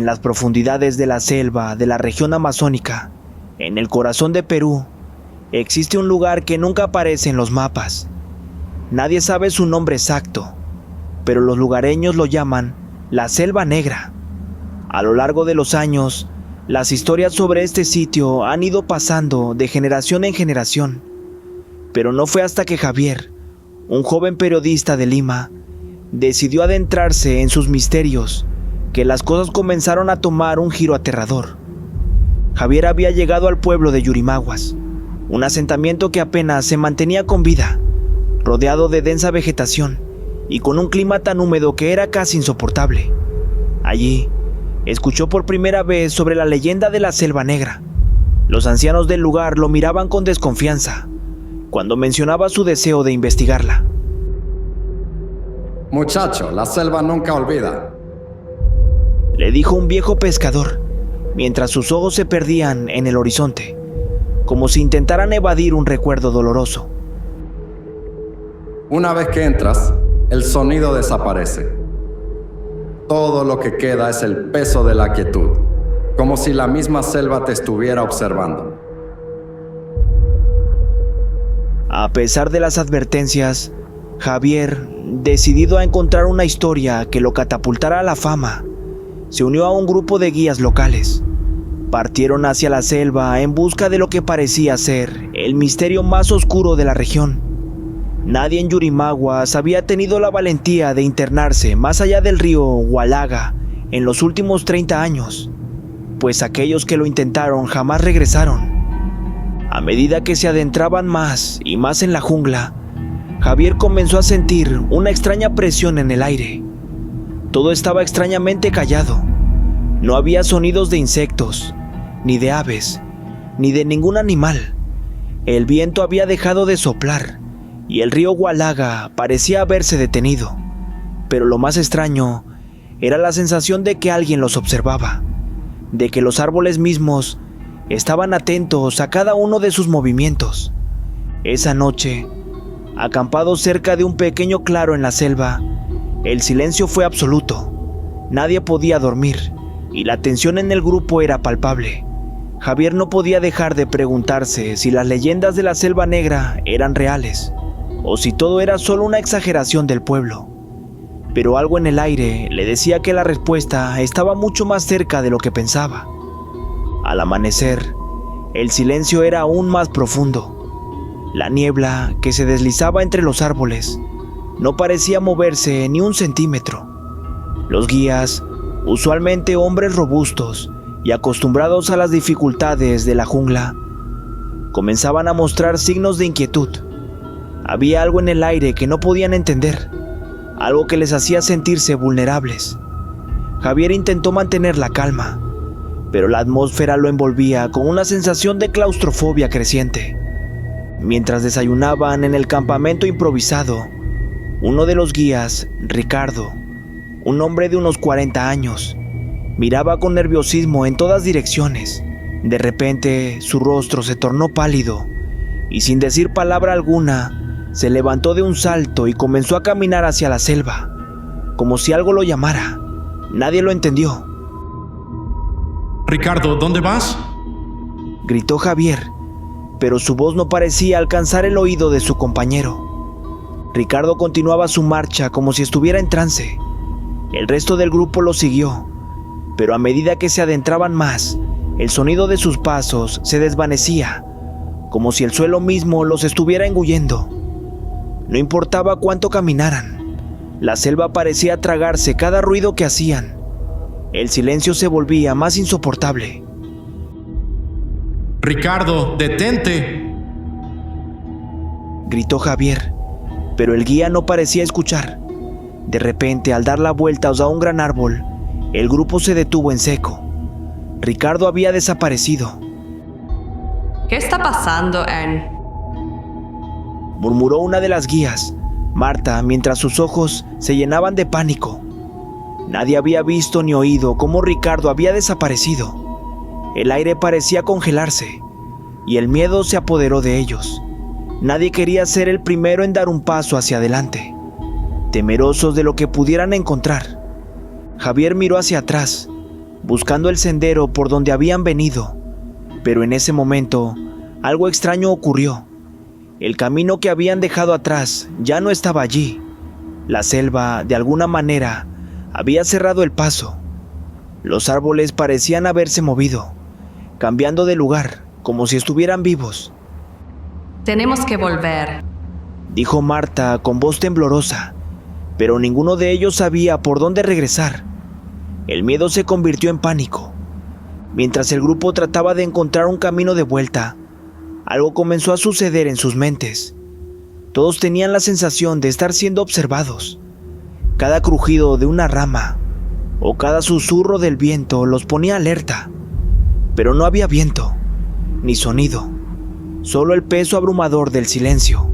En las profundidades de la selva de la región amazónica, en el corazón de Perú, existe un lugar que nunca aparece en los mapas. Nadie sabe su nombre exacto, pero los lugareños lo llaman la Selva Negra. A lo largo de los años, las historias sobre este sitio han ido pasando de generación en generación, pero no fue hasta que Javier, un joven periodista de Lima, decidió adentrarse en sus misterios que las cosas comenzaron a tomar un giro aterrador. Javier había llegado al pueblo de Yurimaguas, un asentamiento que apenas se mantenía con vida, rodeado de densa vegetación y con un clima tan húmedo que era casi insoportable. Allí, escuchó por primera vez sobre la leyenda de la Selva Negra. Los ancianos del lugar lo miraban con desconfianza cuando mencionaba su deseo de investigarla. Muchacho, la selva nunca olvida, le dijo un viejo pescador, mientras sus ojos se perdían en el horizonte, como si intentaran evadir un recuerdo doloroso. Una vez que entras, el sonido desaparece. Todo lo que queda es el peso de la quietud, como si la misma selva te estuviera observando. A pesar de las advertencias, Javier, decidido a encontrar una historia que lo catapultara a la fama, se unió a un grupo de guías locales. Partieron hacia la selva en busca de lo que parecía ser el misterio más oscuro de la región. Nadie en Yurimaguas había tenido la valentía de internarse más allá del río Hualaga en los últimos 30 años, pues aquellos que lo intentaron jamás regresaron. A medida que se adentraban más y más en la jungla, Javier comenzó a sentir una extraña presión en el aire. Todo estaba extrañamente callado. No había sonidos de insectos, ni de aves, ni de ningún animal. El viento había dejado de soplar y el río Hualaga parecía haberse detenido. Pero lo más extraño era la sensación de que alguien los observaba, de que los árboles mismos estaban atentos a cada uno de sus movimientos. Esa noche, acampados cerca de un pequeño claro en la selva, el silencio fue absoluto. Nadie podía dormir y la tensión en el grupo era palpable. Javier no podía dejar de preguntarse si las leyendas de la Selva Negra eran reales o si todo era solo una exageración del pueblo. Pero algo en el aire le decía que la respuesta estaba mucho más cerca de lo que pensaba. Al amanecer, el silencio era aún más profundo. La niebla que se deslizaba entre los árboles no parecía moverse ni un centímetro. Los guías, usualmente hombres robustos y acostumbrados a las dificultades de la jungla, comenzaban a mostrar signos de inquietud. Había algo en el aire que no podían entender, algo que les hacía sentirse vulnerables. Javier intentó mantener la calma, pero la atmósfera lo envolvía con una sensación de claustrofobia creciente. Mientras desayunaban en el campamento improvisado, uno de los guías, Ricardo, un hombre de unos 40 años, miraba con nerviosismo en todas direcciones. De repente, su rostro se tornó pálido y sin decir palabra alguna, se levantó de un salto y comenzó a caminar hacia la selva, como si algo lo llamara. Nadie lo entendió. Ricardo, ¿dónde vas? Gritó Javier, pero su voz no parecía alcanzar el oído de su compañero. Ricardo continuaba su marcha como si estuviera en trance. El resto del grupo lo siguió, pero a medida que se adentraban más, el sonido de sus pasos se desvanecía, como si el suelo mismo los estuviera engullendo. No importaba cuánto caminaran, la selva parecía tragarse cada ruido que hacían. El silencio se volvía más insoportable. Ricardo, detente, gritó Javier, pero el guía no parecía escuchar. De repente, al dar la vuelta a un gran árbol, el grupo se detuvo en seco. Ricardo había desaparecido. ¿Qué está pasando, Anne? Murmuró una de las guías, Marta, mientras sus ojos se llenaban de pánico. Nadie había visto ni oído cómo Ricardo había desaparecido. El aire parecía congelarse y el miedo se apoderó de ellos. Nadie quería ser el primero en dar un paso hacia adelante, temerosos de lo que pudieran encontrar. Javier miró hacia atrás, buscando el sendero por donde habían venido. Pero en ese momento, algo extraño ocurrió. El camino que habían dejado atrás ya no estaba allí. La selva, de alguna manera, había cerrado el paso. Los árboles parecían haberse movido, cambiando de lugar, como si estuvieran vivos. Tenemos que volver, dijo Marta con voz temblorosa, pero ninguno de ellos sabía por dónde regresar. El miedo se convirtió en pánico. Mientras el grupo trataba de encontrar un camino de vuelta, algo comenzó a suceder en sus mentes. Todos tenían la sensación de estar siendo observados. Cada crujido de una rama o cada susurro del viento los ponía alerta. Pero no había viento, ni sonido, solo el peso abrumador del silencio.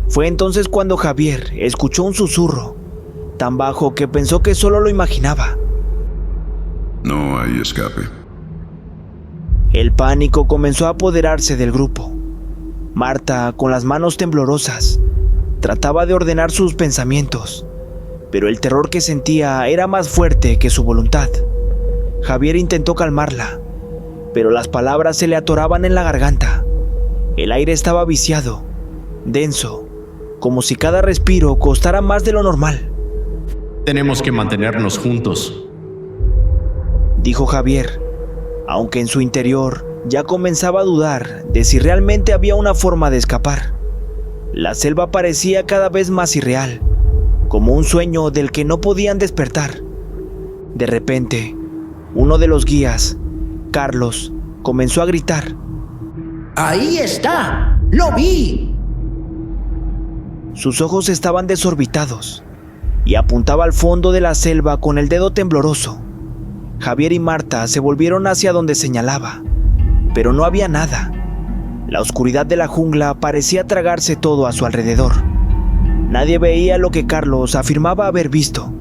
Fue entonces cuando Javier escuchó un susurro, tan bajo que pensó que solo lo imaginaba. No hay escape. El pánico comenzó a apoderarse del grupo. Marta, con las manos temblorosas, trataba de ordenar sus pensamientos, pero el terror que sentía era más fuerte que su voluntad. Javier intentó calmarla, pero las palabras se le atoraban en la garganta. El aire estaba viciado, denso, como si cada respiro costara más de lo normal. Tenemos que mantenernos juntos, dijo Javier, aunque en su interior ya comenzaba a dudar de si realmente había una forma de escapar. La selva parecía cada vez más irreal, como un sueño del que no podían despertar. De repente, uno de los guías, Carlos, comenzó a gritar. ¡Ahí está! ¡Lo vi! Sus ojos estaban desorbitados y apuntaba al fondo de la selva con el dedo tembloroso. Javier y Marta se volvieron hacia donde señalaba, pero no había nada. La oscuridad de la jungla parecía tragarse todo a su alrededor. Nadie veía lo que Carlos afirmaba haber visto.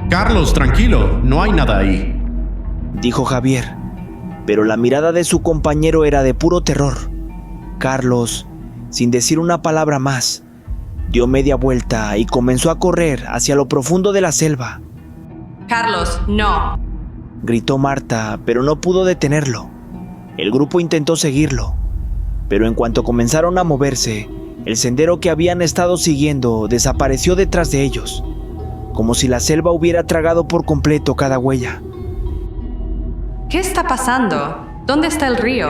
Carlos, tranquilo, no hay nada ahí, dijo Javier, pero la mirada de su compañero era de puro terror. Carlos, sin decir una palabra más, dio media vuelta y comenzó a correr hacia lo profundo de la selva. Carlos, no, gritó Marta, pero no pudo detenerlo. El grupo intentó seguirlo, pero en cuanto comenzaron a moverse, el sendero que habían estado siguiendo desapareció detrás de ellos, como si la selva hubiera tragado por completo cada huella. ¿Qué está pasando? ¿Dónde está el río?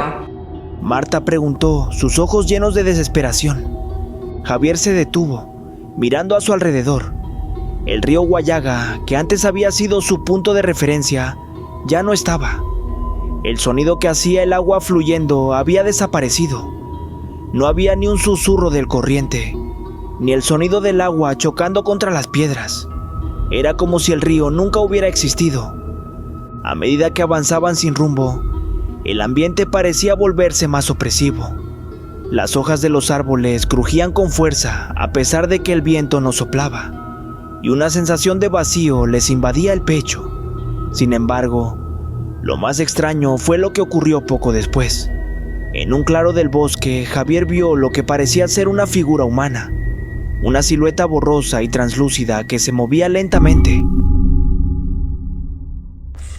Marta preguntó, sus ojos llenos de desesperación. Javier se detuvo, mirando a su alrededor. El río Huallaga, que antes había sido su punto de referencia, ya no estaba. El sonido que hacía el agua fluyendo había desaparecido. No había ni un susurro del corriente, ni el sonido del agua chocando contra las piedras. Era como si el río nunca hubiera existido. A medida que avanzaban sin rumbo, el ambiente parecía volverse más opresivo. Las hojas de los árboles crujían con fuerza a pesar de que el viento no soplaba, y una sensación de vacío les invadía el pecho. Sin embargo, lo más extraño fue lo que ocurrió poco después. En un claro del bosque, Javier vio lo que parecía ser una figura humana, una silueta borrosa y translúcida que se movía lentamente.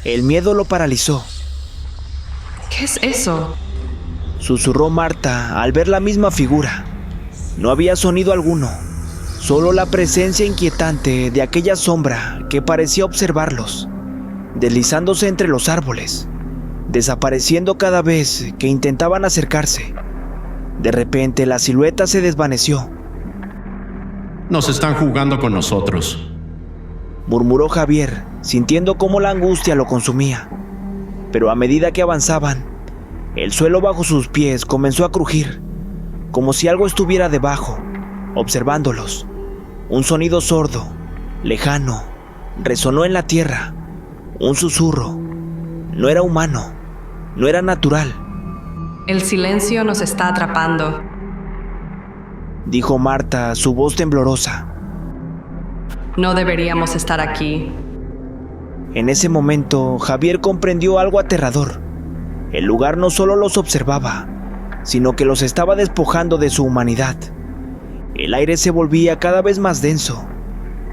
El miedo lo paralizó. ¿Qué es eso? Susurró Marta al ver la misma figura. No había sonido alguno, solo la presencia inquietante de aquella sombra que parecía observarlos, deslizándose entre los árboles, desapareciendo cada vez que intentaban acercarse. De repente la silueta se desvaneció. nos están jugando con nosotros, murmuró Javier, sintiendo cómo la angustia lo consumía. Pero a medida que avanzaban, el suelo bajo sus pies comenzó a crujir, como si algo estuviera debajo, observándolos. Un sonido sordo, lejano, resonó en la tierra. Un susurro. No era humano, no era natural. El silencio nos está atrapando, dijo Marta, su voz temblorosa. no deberíamos estar aquí. En ese momento, Javier comprendió algo aterrador. El lugar no solo los observaba, sino que los estaba despojando de su humanidad. El aire se volvía cada vez más denso,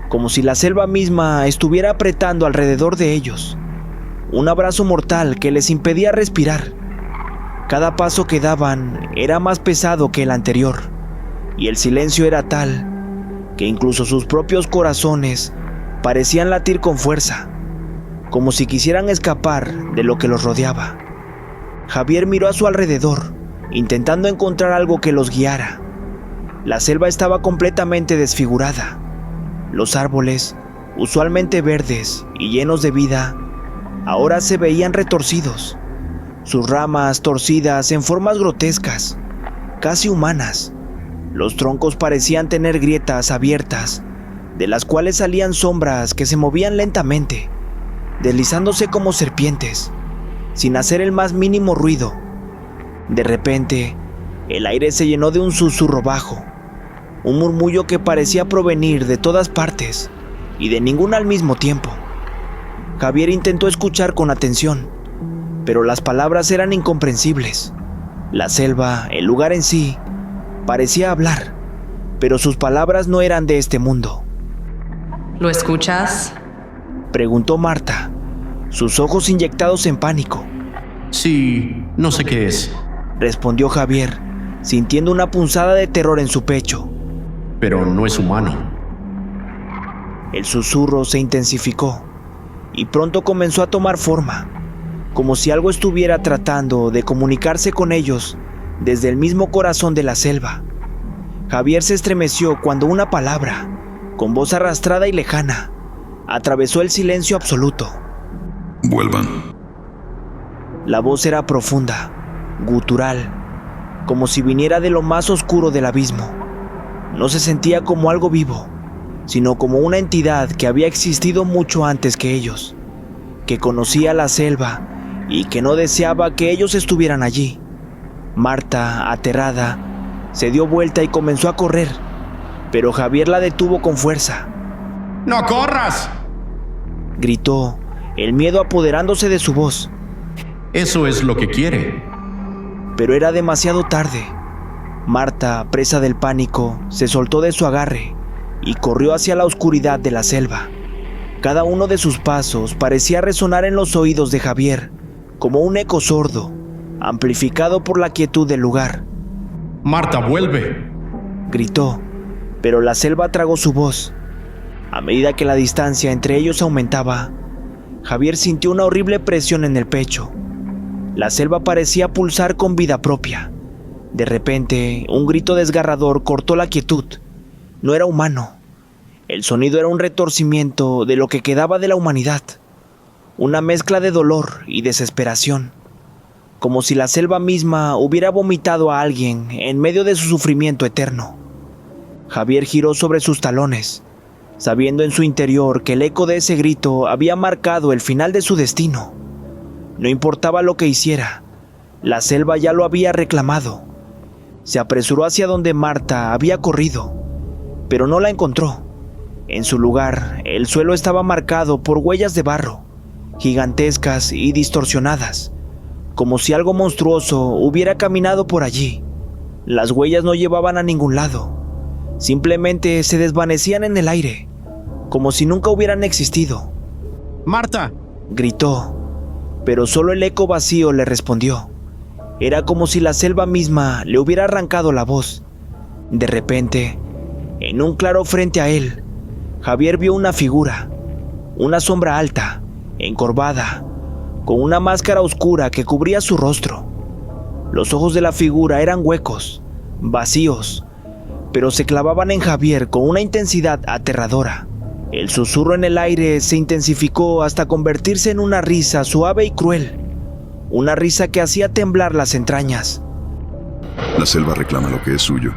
como si la selva misma estuviera apretando alrededor de ellos. un abrazo mortal que les impedía respirar. Cada paso que daban era más pesado que el anterior, y el silencio era tal que incluso sus propios corazones parecían latir con fuerza, como si quisieran escapar de lo que los rodeaba. Javier miró a su alrededor, intentando encontrar algo que los guiara. La selva estaba completamente desfigurada. Los árboles, usualmente verdes y llenos de vida, ahora se veían retorcidos, sus ramas torcidas en formas grotescas, casi humanas. Los troncos parecían tener grietas abiertas, de las cuales salían sombras que se movían lentamente, deslizándose como serpientes, sin hacer el más mínimo ruido. De repente, el aire se llenó de un susurro bajo, un murmullo que parecía provenir de todas partes y de ninguna al mismo tiempo. Javier intentó escuchar con atención, pero las palabras eran incomprensibles. La selva, el lugar en sí, parecía hablar, pero sus palabras no eran de este mundo. ¿Lo escuchas? Preguntó Marta, sus ojos inyectados en pánico. Sí, no sé qué es, Respondió Javier, sintiendo una punzada de terror en su pecho. pero no es humano. El susurro se intensificó y pronto comenzó a tomar forma, como si algo estuviera tratando de comunicarse con ellos desde el mismo corazón de la selva. Javier se estremeció cuando una palabra, con voz arrastrada y lejana, atravesó el silencio absoluto. Vuelvan. La voz era profunda, gutural, como si viniera de lo más oscuro del abismo. No se sentía como algo vivo, sino como una entidad que había existido mucho antes que ellos, que conocía la selva y que no deseaba que ellos estuvieran allí. Marta, aterrada, se dio vuelta y comenzó a correr, pero Javier la detuvo con fuerza. ¡No corras! Gritó, el miedo apoderándose de su voz. Eso es lo que quiere. Pero era demasiado tarde. Marta, presa del pánico, se soltó de su agarre y corrió hacia la oscuridad de la selva. Cada uno de sus pasos parecía resonar en los oídos de Javier como un eco sordo, amplificado por la quietud del lugar. ¡Marta, vuelve! Gritó, pero la selva tragó su voz. A medida que la distancia entre ellos aumentaba, Javier sintió una horrible presión en el pecho. La selva parecía pulsar con vida propia. De repente, un grito desgarrador cortó la quietud. No era humano. El sonido era un retorcimiento de lo que quedaba de la humanidad. Una mezcla de dolor y desesperación. Como si la selva misma hubiera vomitado a alguien en medio de su sufrimiento eterno. Javier giró sobre sus talones, sabiendo en su interior que el eco de ese grito había marcado el final de su destino. No importaba lo que hiciera, la selva ya lo había reclamado. Se apresuró hacia donde Marta había corrido, pero no la encontró. En su lugar, el suelo estaba marcado por huellas de barro, gigantescas y distorsionadas, como si algo monstruoso hubiera caminado por allí. Las huellas no llevaban a ningún lado, simplemente se desvanecían en el aire, como si nunca hubieran existido. ¡Marta! Gritó, pero solo el eco vacío le respondió. Era como si la selva misma le hubiera arrancado la voz. De repente, en un claro frente a él, Javier vio una figura, una sombra alta, encorvada, con una máscara oscura que cubría su rostro. Los ojos de la figura eran huecos, vacíos, pero se clavaban en Javier con una intensidad aterradora. El susurro en el aire se intensificó hasta convertirse en una risa suave y cruel, una risa que hacía temblar las entrañas. La selva reclama lo que es suyo.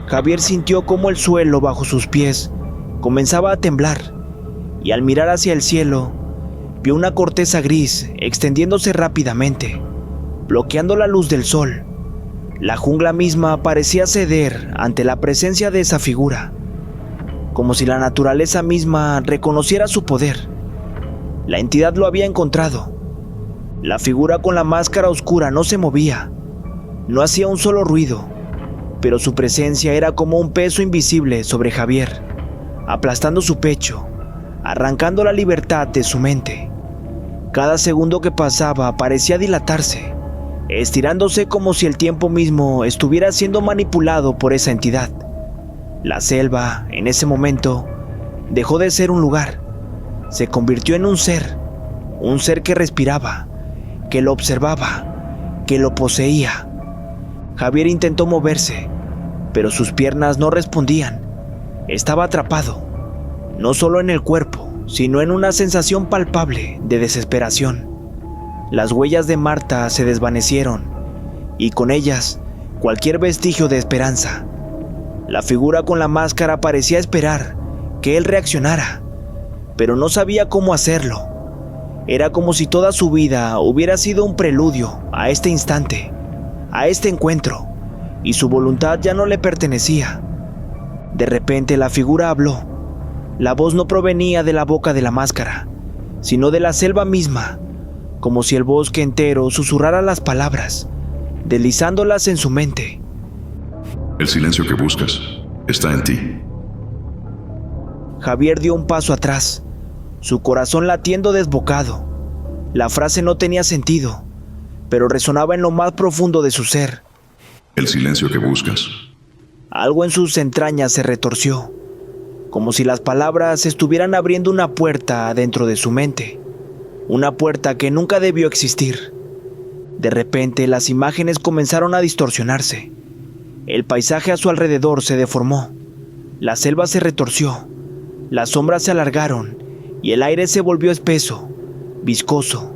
Javier sintió cómo el suelo bajo sus pies comenzaba a temblar, y al mirar hacia el cielo, vio una corteza gris extendiéndose rápidamente, bloqueando la luz del sol. La jungla misma parecía ceder ante la presencia de esa figura, como si la naturaleza misma reconociera su poder. La entidad lo había encontrado. La figura con la máscara oscura no se movía, no hacía un solo ruido, pero su presencia era como un peso invisible sobre Javier, aplastando su pecho, arrancando la libertad de su mente. Cada segundo que pasaba parecía dilatarse, estirándose como si el tiempo mismo estuviera siendo manipulado por esa entidad. La selva, en ese momento, dejó de ser un lugar. Se convirtió en un ser que respiraba, que lo observaba, que lo poseía. Javier intentó moverse, pero sus piernas no respondían. Estaba atrapado, no solo en el cuerpo, sino en una sensación palpable de desesperación. Las huellas de Marta se desvanecieron, y con ellas cualquier vestigio de esperanza. La figura con la máscara parecía esperar que él reaccionara, pero no sabía cómo hacerlo. Era como si toda su vida hubiera sido un preludio a este instante, a este encuentro, y su voluntad ya no le pertenecía. De repente la figura habló. La voz no provenía de la boca de la máscara, sino de la selva misma, como si el bosque entero susurrara las palabras, deslizándolas en su mente. El silencio que buscas está en ti. Javier dio un paso atrás, su corazón latiendo desbocado. La frase no tenía sentido, pero resonaba en lo más profundo de su ser. El silencio que buscas. Algo en sus entrañas se retorció, como si las palabras estuvieran abriendo una puerta dentro de su mente, una puerta que nunca debió existir. De repente las imágenes comenzaron a distorsionarse. El paisaje a su alrededor se deformó, la selva se retorció, las sombras se alargaron y el aire se volvió espeso, viscoso.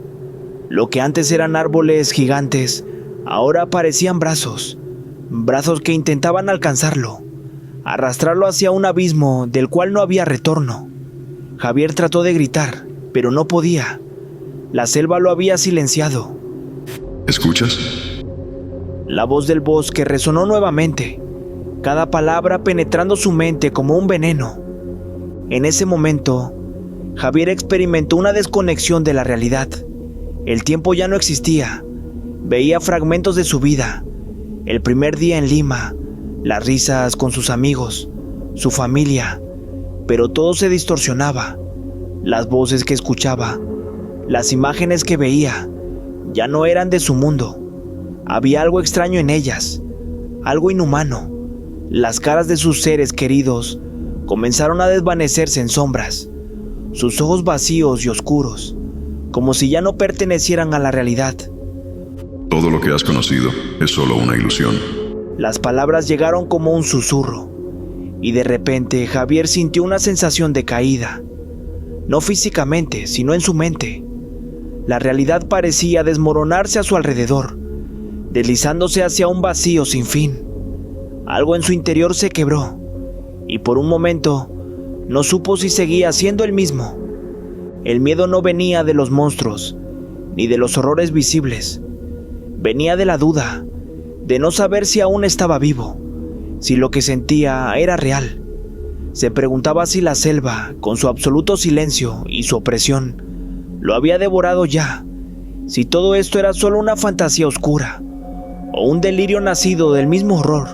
Lo que antes eran árboles gigantes, ahora parecían brazos que intentaban alcanzarlo, arrastrarlo hacia un abismo del cual no había retorno. Javier trató de gritar, pero no podía. La selva lo había silenciado. ¿Escuchas? La voz del bosque resonó nuevamente, cada palabra penetrando su mente como un veneno. En ese momento, Javier experimentó una desconexión de la realidad. El tiempo ya no existía. Veía fragmentos de su vida, el primer día en Lima, las risas con sus amigos, su familia, pero todo se distorsionaba. Las voces que escuchaba, las imágenes que veía, ya no eran de su mundo. Había algo extraño en ellas, algo inhumano. Las caras de sus seres queridos comenzaron a desvanecerse en sombras, sus ojos vacíos y oscuros, como si ya no pertenecieran a la realidad. Todo lo que has conocido es solo una ilusión. Las palabras llegaron como un susurro, y de repente Javier sintió una sensación de caída, no físicamente, sino en su mente. La realidad parecía desmoronarse a su alrededor, deslizándose hacia un vacío sin fin. Algo en su interior se quebró, y por un momento no supo si seguía siendo el mismo. El miedo no venía de los monstruos, ni de los horrores visibles. Venía de la duda, de no saber si aún estaba vivo, si lo que sentía era real. Se preguntaba si la selva, con su absoluto silencio y su opresión, lo había devorado ya, si todo esto era solo una fantasía oscura, o un delirio nacido del mismo horror.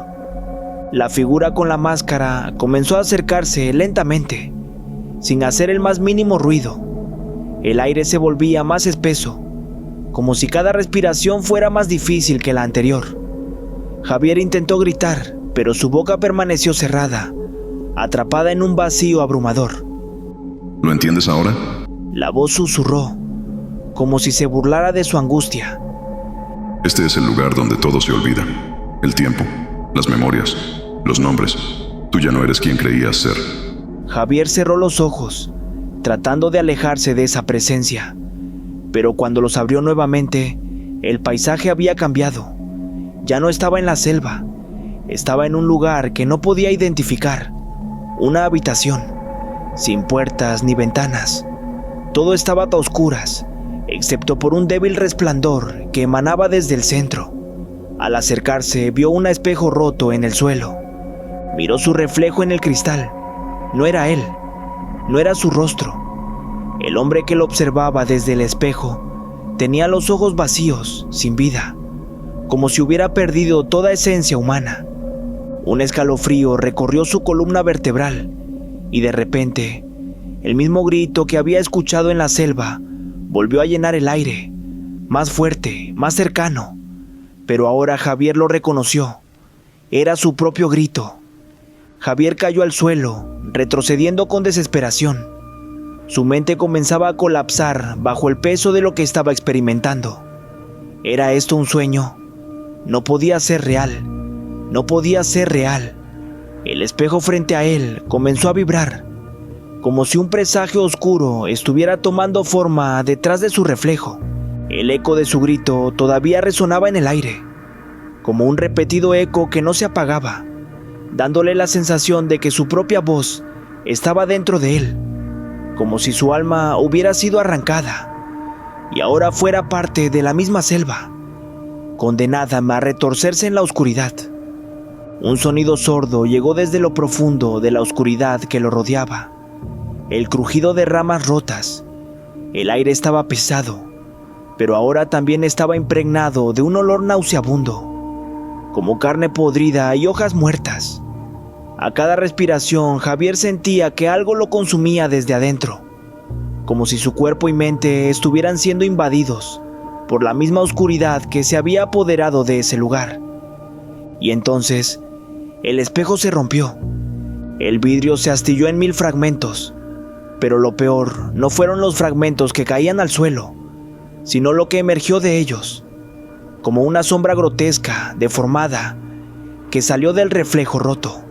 La figura con la máscara comenzó a acercarse lentamente, sin hacer el más mínimo ruido. El aire se volvía más espeso, como si cada respiración fuera más difícil que la anterior. Javier intentó gritar, pero su boca permaneció cerrada, atrapada en un vacío abrumador. ¿Lo entiendes ahora? La voz susurró, como si se burlara de su angustia. Este es el lugar donde todo se olvida. El tiempo, las memorias, los nombres. Tú ya no eres quien creías ser. Javier cerró los ojos, tratando de alejarse de esa presencia. Pero cuando los abrió nuevamente, el paisaje había cambiado. Ya no estaba en la selva, estaba en un lugar que no podía identificar. Una habitación, sin puertas ni ventanas. Todo estaba a oscuras, excepto por un débil resplandor que emanaba desde el centro. Al acercarse, vio un espejo roto en el suelo. Miró su reflejo en el cristal. No era él, no era su rostro. El hombre que lo observaba desde el espejo tenía los ojos vacíos, sin vida, como si hubiera perdido toda esencia humana. Un escalofrío recorrió su columna vertebral y de repente El mismo grito que había escuchado en la selva volvió a llenar el aire, más fuerte, más cercano. Pero ahora Javier lo reconoció. Era su propio grito. Javier cayó al suelo, retrocediendo con desesperación. Su mente comenzaba a colapsar bajo el peso de lo que estaba experimentando. ¿Era esto un sueño? No podía ser real. No podía ser real. El espejo frente a él comenzó a vibrar, como si un presagio oscuro estuviera tomando forma detrás de su reflejo. El eco de su grito todavía resonaba en el aire, como un repetido eco que no se apagaba, dándole la sensación de que su propia voz estaba dentro de él, como si su alma hubiera sido arrancada y ahora fuera parte de la misma selva, condenada a retorcerse en la oscuridad. Un sonido sordo llegó desde lo profundo de la oscuridad que lo rodeaba. El crujido de ramas rotas. El aire estaba pesado, pero ahora también estaba impregnado de un olor nauseabundo, como carne podrida y hojas muertas. A cada respiración, Javier sentía que algo lo consumía desde adentro, como si su cuerpo y mente estuvieran siendo invadidos por la misma oscuridad que se había apoderado de ese lugar. Y entonces, el espejo se rompió. El vidrio se astilló en 1000 fragmentos, pero lo peor no fueron los fragmentos que caían al suelo, sino lo que emergió de ellos, como una sombra grotesca, deformada, que salió del reflejo roto.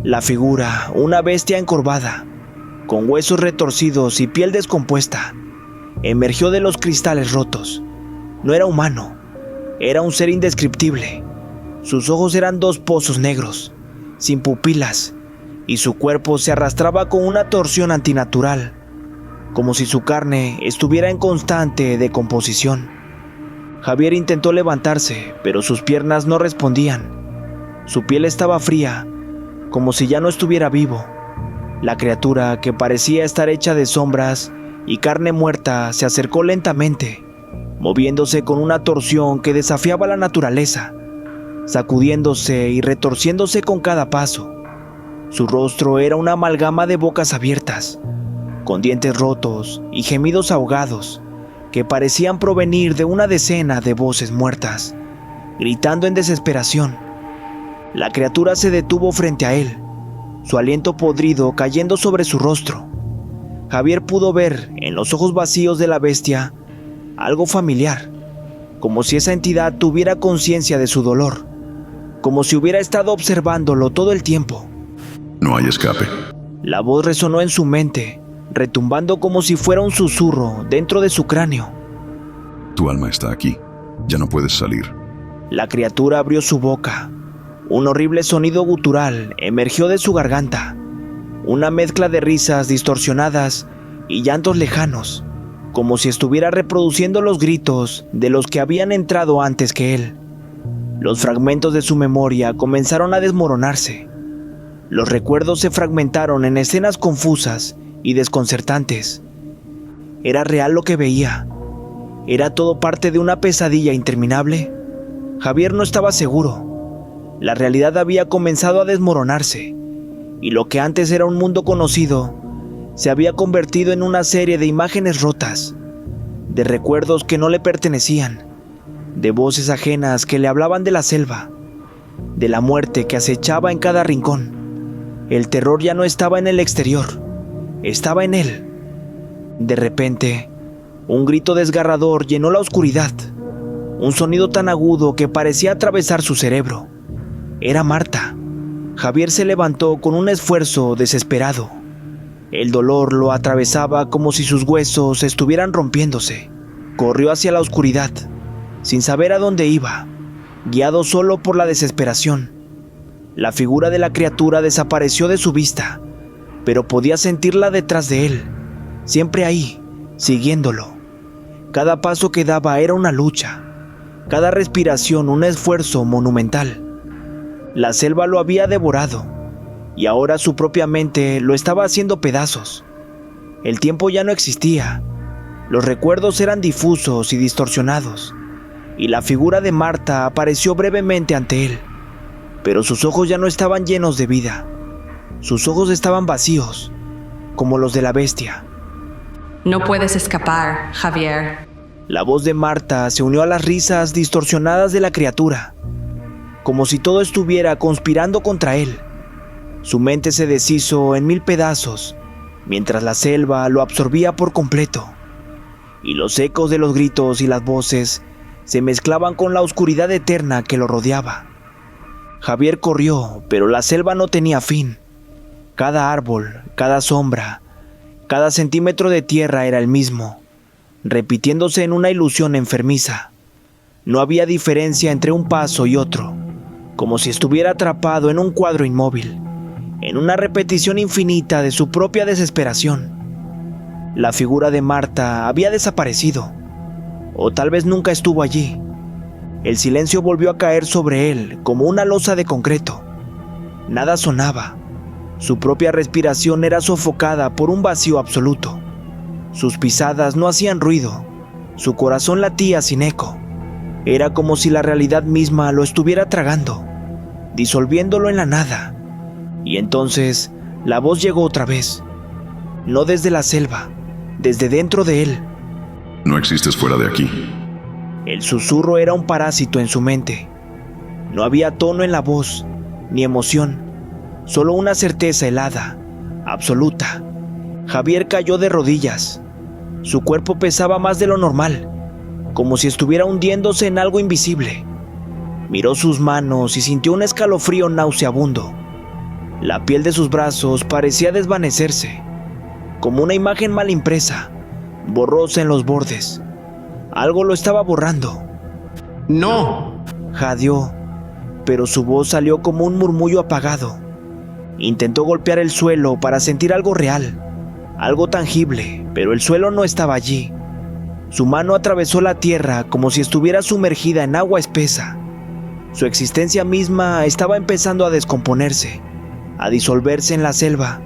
La figura, una bestia encorvada, con huesos retorcidos y piel descompuesta, emergió de los cristales rotos. No era humano, era un ser indescriptible. Sus ojos eran 2 pozos negros, sin pupilas, y su cuerpo se arrastraba con una torsión antinatural, como si su carne estuviera en constante decomposición. Javier intentó levantarse, pero sus piernas no respondían. Su piel estaba fría, como si ya no estuviera vivo. La criatura, que parecía estar hecha de sombras y carne muerta, se acercó lentamente, moviéndose con una torsión que desafiaba la naturaleza, sacudiéndose y retorciéndose con cada paso. Su rostro era una amalgama de bocas abiertas, con dientes rotos y gemidos ahogados que parecían provenir de una decena de voces muertas, gritando en desesperación. La criatura se detuvo frente a él, su aliento podrido cayendo sobre su rostro. Javier pudo ver en los ojos vacíos de la bestia algo familiar, como si esa entidad tuviera conciencia de su dolor, como si hubiera estado observándolo todo el tiempo. No hay escape. La voz resonó en su mente, retumbando como si fuera un susurro dentro de su cráneo. Tu alma está aquí. Ya no puedes salir. La criatura abrió su boca. Un horrible sonido gutural emergió de su garganta. Una mezcla de risas distorsionadas y llantos lejanos, como si estuviera reproduciendo los gritos de los que habían entrado antes que él. Los fragmentos de su memoria comenzaron a desmoronarse. Los recuerdos se fragmentaron en escenas confusas y desconcertantes. ¿Era real lo que veía? ¿Era todo parte de una pesadilla interminable? Javier no estaba seguro. La realidad había comenzado a desmoronarse, y lo que antes era un mundo conocido se había convertido en una serie de imágenes rotas, de recuerdos que no le pertenecían, de voces ajenas que le hablaban de la selva, de la muerte que acechaba en cada rincón. El terror ya no estaba en el exterior, estaba en él. De repente, un grito desgarrador llenó la oscuridad, un sonido tan agudo que parecía atravesar su cerebro. Era Marta. Javier se levantó con un esfuerzo desesperado. El dolor lo atravesaba como si sus huesos estuvieran rompiéndose. Corrió hacia la oscuridad, sin saber a dónde iba, guiado solo por la desesperación. La figura de la criatura desapareció de su vista, pero podía sentirla detrás de él, siempre ahí, siguiéndolo. Cada paso que daba era una lucha, cada respiración un esfuerzo monumental. La selva lo había devorado, y ahora su propia mente lo estaba haciendo pedazos. El tiempo ya no existía, los recuerdos eran difusos y distorsionados, y la figura de Marta apareció brevemente ante él. Pero sus ojos ya no estaban llenos de vida. Sus ojos estaban vacíos, como los de la bestia. No puedes escapar, Javier. La voz de Marta se unió a las risas distorsionadas de la criatura, como si todo estuviera conspirando contra él. Su mente se deshizo en 1000 pedazos, mientras la selva lo absorbía por completo, y los ecos de los gritos y las voces se mezclaban con la oscuridad eterna que lo rodeaba. Javier corrió, pero la selva no tenía fin. Cada árbol, cada sombra, cada centímetro de tierra era el mismo, repitiéndose en una ilusión enfermiza. No había diferencia entre un paso y otro, como si estuviera atrapado en un cuadro inmóvil, en una repetición infinita de su propia desesperación. La figura de Marta había desaparecido, o tal vez nunca estuvo allí. El silencio volvió a caer sobre él como una losa de concreto. Nada sonaba. Su propia respiración era sofocada por un vacío absoluto. Sus pisadas no hacían ruido. Su corazón latía sin eco. Era como si la realidad misma lo estuviera tragando, disolviéndolo en la nada. Y entonces la voz llegó otra vez. No desde la selva, desde dentro de él. No existes fuera de aquí. El susurro era un parásito en su mente. No había tono en la voz, ni emoción, solo una certeza helada, absoluta. Javier cayó de rodillas. Su cuerpo pesaba más de lo normal, como si estuviera hundiéndose en algo invisible. Miró sus manos y sintió un escalofrío nauseabundo. La piel de sus brazos parecía desvanecerse, como una imagen mal impresa, borrosa en los bordes. Algo lo estaba borrando. ¡No! Jadeó, pero su voz salió como un murmullo apagado. Intentó golpear el suelo para sentir algo real, algo tangible, pero el suelo no estaba allí. Su mano atravesó la tierra como si estuviera sumergida en agua espesa. Su existencia misma estaba empezando a descomponerse, a disolverse en la selva,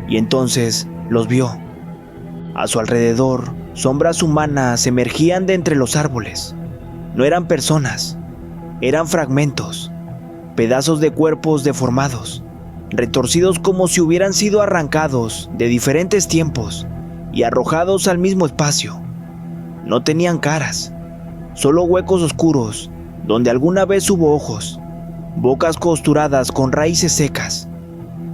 y entonces los vio. A su alrededor, sombras humanas emergían de entre los árboles. No eran personas, eran fragmentos, pedazos de cuerpos deformados, retorcidos como si hubieran sido arrancados de diferentes tiempos y arrojados al mismo espacio. No tenían caras, solo huecos oscuros donde alguna vez hubo ojos, bocas costuradas con raíces secas.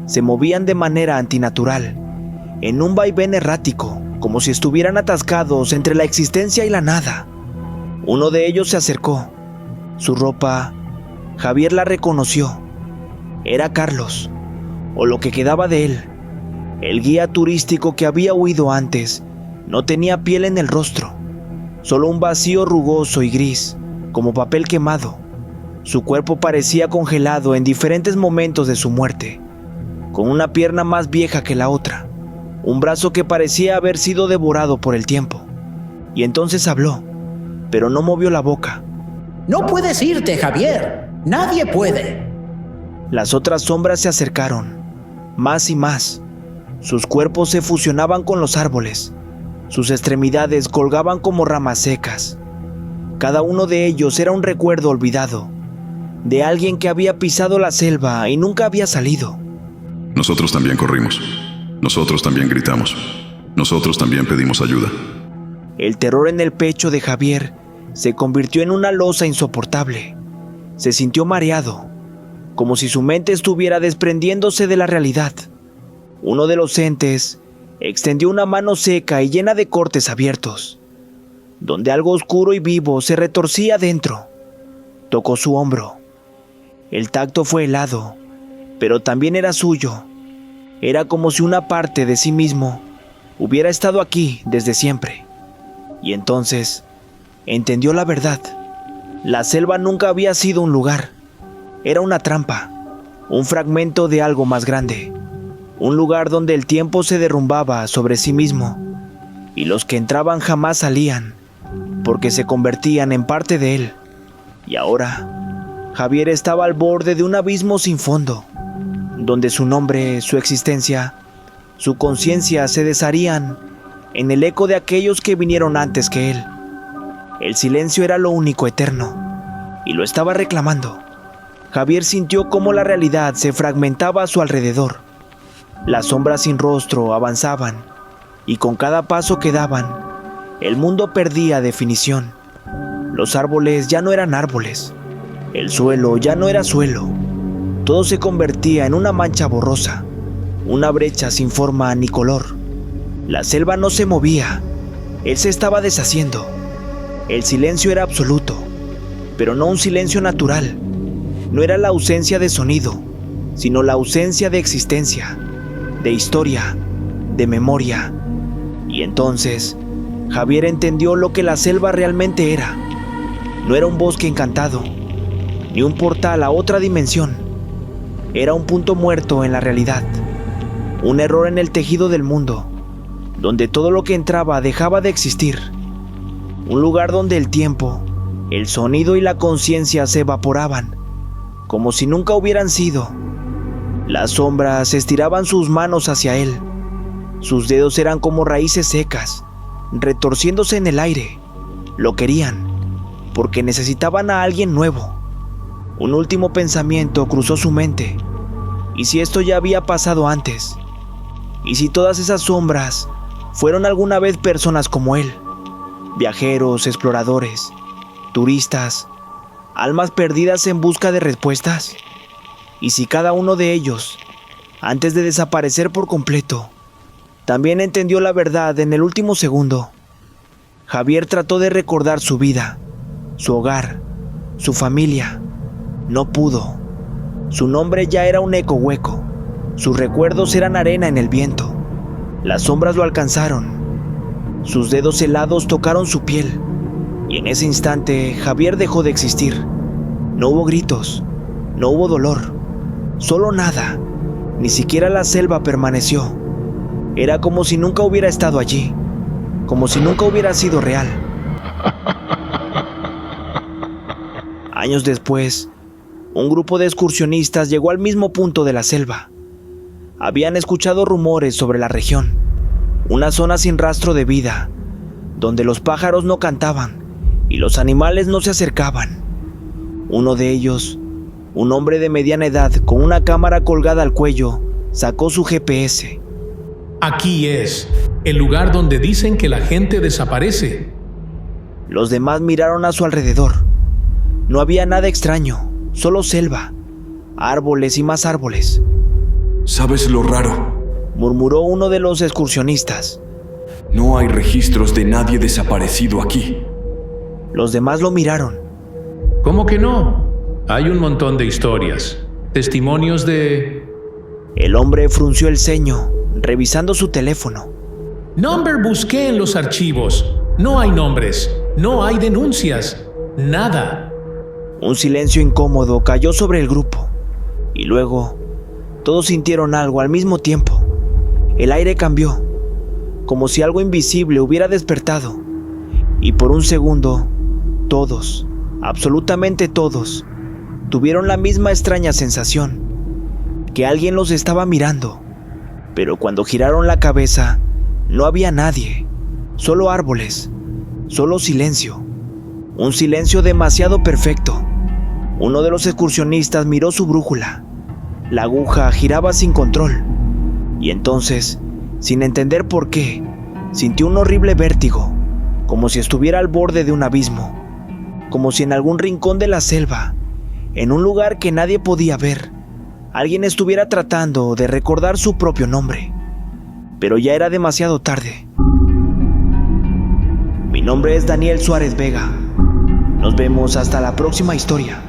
Se movían de manera antinatural, en un vaivén errático, como si estuvieran atascados entre la existencia y la nada. Uno de ellos se acercó. Su ropa, Javier la reconoció. Era Carlos, o lo que quedaba de él. El guía turístico que había huido antes no tenía piel en el rostro, solo un vacío rugoso y gris, como papel quemado. Su cuerpo parecía congelado en diferentes momentos de su muerte, con una pierna más vieja que la otra, un brazo que parecía haber sido devorado por el tiempo. Y entonces habló, pero no movió la boca. No puedes irte, Javier. Nadie puede. Las otras sombras se acercaron, más y más. Sus cuerpos se fusionaban con los árboles. Sus extremidades colgaban como ramas secas. Cada uno de ellos era un recuerdo olvidado, de alguien que había pisado la selva y nunca había salido. Nosotros también corrimos. Nosotros también gritamos. Nosotros también pedimos ayuda. El terror en el pecho de Javier se convirtió en una losa insoportable. Se sintió mareado, como si su mente estuviera desprendiéndose de la realidad. Uno de los entes extendió una mano seca y llena de cortes abiertos, donde algo oscuro y vivo se retorcía dentro. Tocó su hombro. El tacto fue helado, pero también era suyo. Era como si una parte de sí mismo hubiera estado aquí desde siempre. Y entonces entendió la verdad. La selva nunca había sido un lugar. Era una trampa, un fragmento de algo más grande. Un lugar donde el tiempo se derrumbaba sobre sí mismo, y los que entraban jamás salían, porque se convertían en parte de él. Y ahora, Javier estaba al borde de un abismo sin fondo, donde su nombre, su existencia, su conciencia se desharían en el eco de aquellos que vinieron antes que él. El silencio era lo único eterno, y lo estaba reclamando. Javier sintió cómo la realidad se fragmentaba a su alrededor. Las sombras sin rostro avanzaban, y con cada paso que daban, el mundo perdía definición. Los árboles ya no eran árboles, el suelo ya no era suelo. Todo se convertía en una mancha borrosa, una brecha sin forma ni color. La selva no se movía, él se estaba deshaciendo. El silencio era absoluto, pero no un silencio natural. No era la ausencia de sonido, sino la ausencia de existencia, de historia, de memoria. Y entonces, Javier entendió lo que la selva realmente era. No era un bosque encantado, ni un portal a otra dimensión. Era un punto muerto en la realidad, un error en el tejido del mundo, donde todo lo que entraba dejaba de existir. Un lugar donde el tiempo, el sonido y la conciencia se evaporaban, como si nunca hubieran sido. Las sombras estiraban sus manos hacia él. Sus dedos eran como raíces secas, retorciéndose en el aire. Lo querían, porque necesitaban a alguien nuevo. Un último pensamiento cruzó su mente. ¿Y si esto ya había pasado antes? ¿Y si todas esas sombras fueron alguna vez personas como él? Viajeros, exploradores, turistas, almas perdidas en busca de respuestas. ¿Y si cada uno de ellos, antes de desaparecer por completo, también entendió la verdad en el último segundo? Javier trató de recordar su vida, su hogar, su familia. No pudo. Su nombre ya era un eco hueco. Sus recuerdos eran arena en el viento. Las sombras lo alcanzaron. Sus dedos helados tocaron su piel. Y en ese instante, Javier dejó de existir. No hubo gritos, no hubo dolor, solo nada. Ni siquiera la selva permaneció. Era como si nunca hubiera estado allí, como si nunca hubiera sido real. Años después, un grupo de excursionistas llegó al mismo punto de la selva. Habían escuchado rumores sobre la región, una zona sin rastro de vida, donde los pájaros no cantaban y los animales no se acercaban. Uno de ellos, un hombre de mediana edad con una cámara colgada al cuello, sacó su GPS. Aquí es, el lugar donde dicen que la gente desaparece. Los demás miraron a su alrededor. No había nada extraño, solo selva, árboles y más árboles. ¿Sabes lo raro? Murmuró uno de los excursionistas. No hay registros de nadie desaparecido aquí. Los demás lo miraron. ¿Cómo que no? Hay un montón de historias, testimonios de... El hombre frunció el ceño, revisando su teléfono. Number busqué en los archivos. No hay nombres, no hay denuncias, nada. Un silencio incómodo cayó sobre el grupo. Y luego, todos sintieron algo al mismo tiempo. El aire cambió, como si algo invisible hubiera despertado. Y por un segundo, todos, absolutamente todos, tuvieron la misma extraña sensación, que alguien los estaba mirando. Pero cuando giraron la cabeza, no había nadie, solo árboles, solo silencio, un silencio demasiado perfecto. Uno de los excursionistas miró su brújula. La aguja giraba sin control, y entonces, sin entender por qué, sintió un horrible vértigo, como si estuviera al borde de un abismo, como si en algún rincón de la selva, en un lugar que nadie podía ver, alguien estuviera tratando de recordar su propio nombre. Pero ya era demasiado tarde. Mi nombre es Daniel Suárez Vega. Nos vemos hasta la próxima historia.